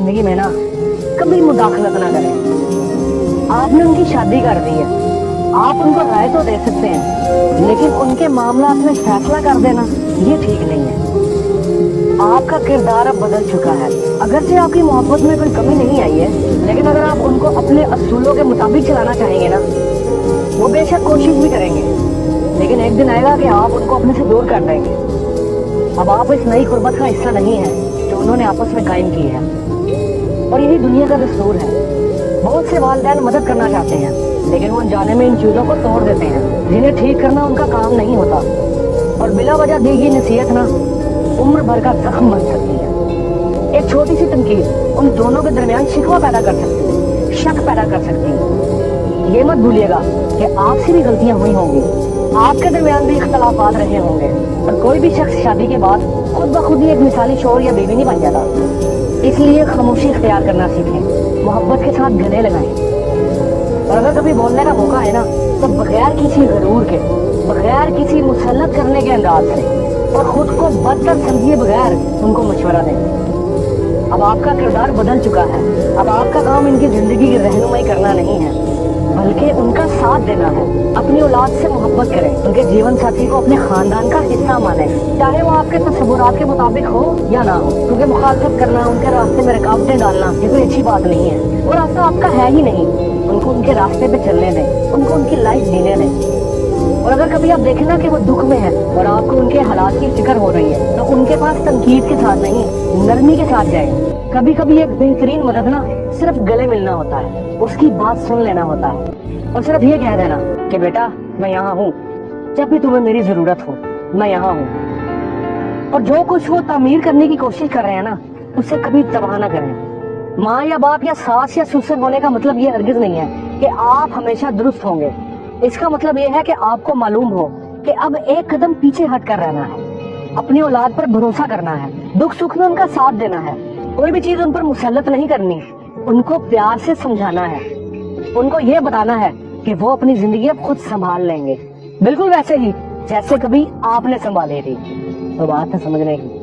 जिंदगी में ना कभी मुदाखलत ना करें। आपने उनकी शादी कर दी है, आप उनको राय तो दे सकते हैं, लेकिन उनके मामला में फैसला कर देना ये ठीक नहीं है। आपका किरदार अब बदल चुका है। अगरचे आपकी मोहब्बत में कोई कमी नहीं आई है, लेकिन अगर आप उनको अपने असूलों के मुताबिक चलाना चाहेंगे ना, वो बेशक कोशिश भी करेंगे, लेकिन एक दिन आएगा कि आप उनको अपने से दूर कर देंगे। अब आप इस नई गुर्बत का हिस्सा नहीं है जो उन्होंने आपस में कायम की है, और यही दुनिया का दस्तूर है। बहुत से वालिदैन मदद करना चाहते हैं, लेकिन वो अनजाने में इन चीजों को तोड़ देते हैं जिन्हें ठीक करना उनका काम नहीं होता, और बिला वजह दी गई नसीहत ना उम्र भर का जख्म बन सकती है। एक छोटी सी तनकीद उन दोनों के दरमियान शिकवा पैदा कर सकती है, शक पैदा कर सकती है। ये मत भूलिएगा कि आपसे भी गलतियां हुई होंगी, आपके दरमियान भी इख्तलाफात रहे होंगे, और कोई भी शख्स शादी के बाद खुद ब खुद ही एक मिसाली शौहर या बीवी नहीं बन जाता। इसलिए खामोशी इख्तियार करना सीखें, मोहब्बत के साथ गले लगाएं, और अगर कभी बोलने का मौका है ना, तो बगैर किसी गरूर के, बगैर किसी मुसल्लत करने के अंदाज से, और खुद को बदतर समझिए बगैर उनको मशवरा दें। अब आपका किरदार बदल चुका है। अब आपका काम इनकी जिंदगी की रहनुमाई करना नहीं है, बल्कि उनका साथ देना है। अपनी औलाद से मोहब्बत करें, उनके जीवन साथी को अपने खानदान का हिस्सा माने, चाहे वो आपके तस्वुरात के मुताबिक हो या ना हो, क्योंकि मुखालफत करना, उनके रास्ते में रुकावटें डालना ये कोई अच्छी बात नहीं है। वो रास्ता आपका है ही नहीं। उनको उनके रास्ते पे चलने दें, उनको उनकी लाइफ जीने दें। और अगर कभी आप देखें ना कि वो दुख में है और आपको उनके हालात की फिक्र हो रही है, तो उनके पास तनकीद के साथ नहीं, नरमी के साथ जाए। कभी कभी एक बेहतरीन मदद ना सिर्फ गले मिलना होता है, उसकी बात सुन लेना होता है, और सिर्फ ये कह देना कि बेटा मैं यहाँ हूँ, जब भी तुम्हें मेरी जरूरत हो मैं यहाँ हूँ। और जो कुछ वो तामीर करने की कोशिश कर रहे हैं ना, उसे कभी तबाह ना करें। माँ या बाप या सास या ससुर होने का मतलब ये हरगिज नहीं है कि आप हमेशा दुरुस्त होंगे। इसका मतलब ये है कि आपको मालूम हो कि अब एक कदम पीछे हट कर रहना है, अपनी औलाद पर भरोसा करना है, दुख सुख में उनका साथ देना है, कोई भी चीज उन पर मुसल्लत नहीं करनी, उनको प्यार से समझाना है, उनको ये बताना है कि वो अपनी जिंदगी अब खुद संभाल लेंगे, बिल्कुल वैसे ही जैसे कभी आपने संभाली थी। तो बात है समझने की।